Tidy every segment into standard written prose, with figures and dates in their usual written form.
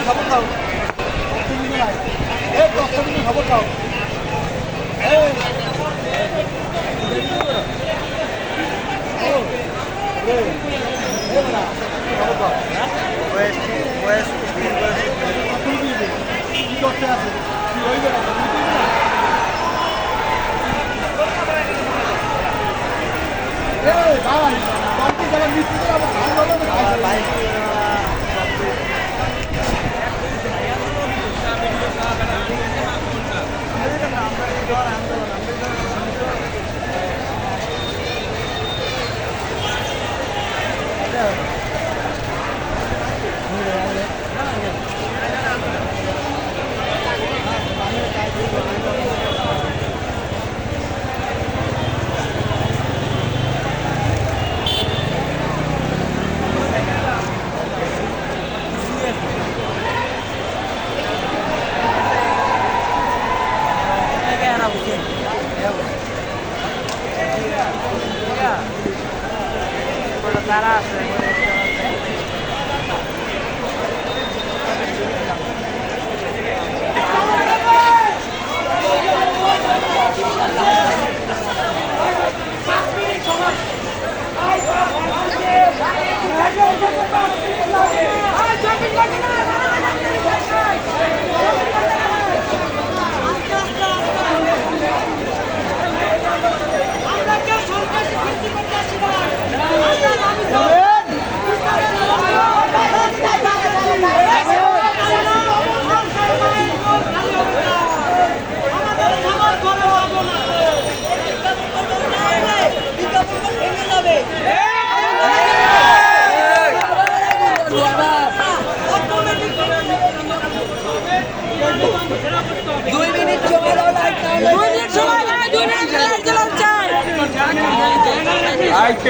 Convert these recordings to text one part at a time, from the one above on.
খবর দাও এই প্রস্তাবিত খবর দাও কি করতে আছে কি হইবে না ভাই বাড়তি যারা মিস্ত্রি ভাই তারা আছে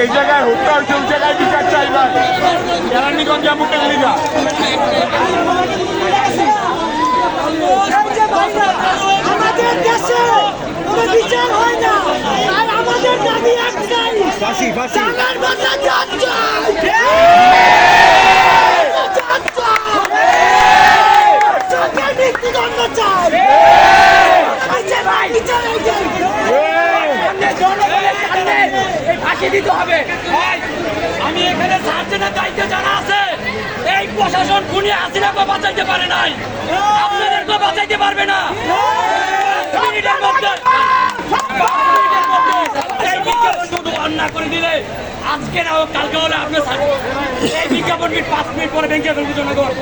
এই জায়গায় হত্যা হয়েছে ওই জায়গায় বিচার চাইবার কেরানীগঞ্জ মুখে লিগা আমাদের দেশে কোনো বিচার হয় না আর আমাদের দাবি একটাই ফাঁসি ফাঁসি টাকার বদলে জাত চাই জাত চাই সরকার মৃত্যুদণ্ড চাই আচ্ছা ভাই বিচার হয়ে যায় ফাঁসি দিতে হবে। আমি এখানে সার্জেনের দায়িত্ব জানা আছে এই প্রশাসন খুনি হাসিনাকে বাঁচাইতে পারে নাই আপনাদেরকে বাঁচাইতে পারবে না মিনিটের মধ্যে এই বিজ্ঞাপন অন্যা করে দিলে আজকে না হোক কালকে হলে আপনি এই বিজ্ঞাপন 5 মিনিট পরে ব্যাংকে ফেলবো জনগণ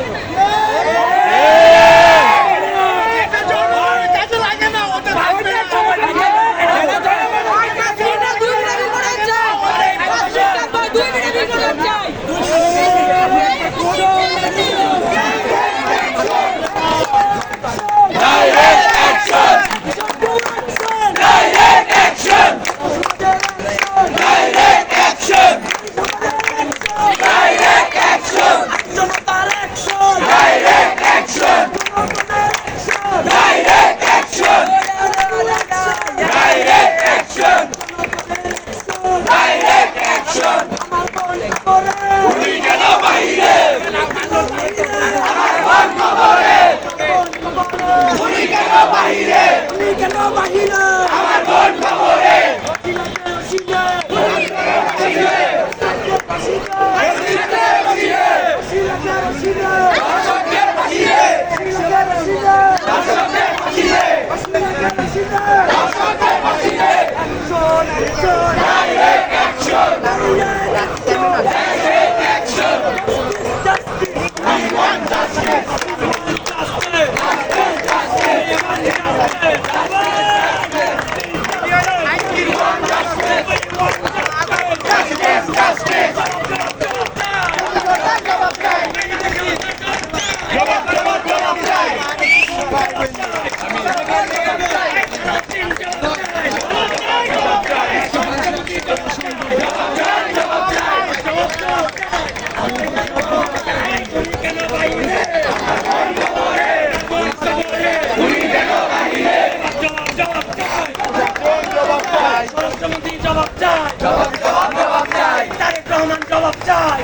জবাব চাই, জবাব চাই, জবাব চাই,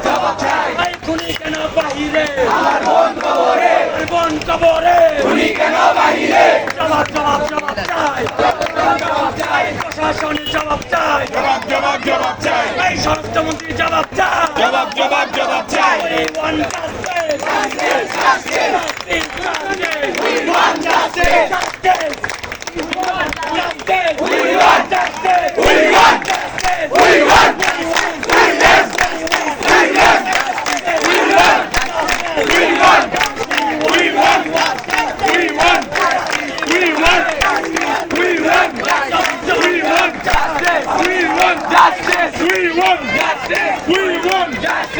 জবাব চাই। এই খুনি কেন বাহিরে? আমার বোন কোন কবরে খুনি কেন বাহিরে জবাব জবাব জবাব চাই প্রশাসনের জবাব চাই জবাব জবাব জবাব চাই এই স্বরাষ্ট্রমন্ত্রী জবাব চাই জবাব জবাব জবাব চাই We want justice. Justice. Justice. We want justice Justice. We want justice. We want justice. We want justice. We want Justice. We want We want We want We want We want We want We want justice We want justice We want justice We want justice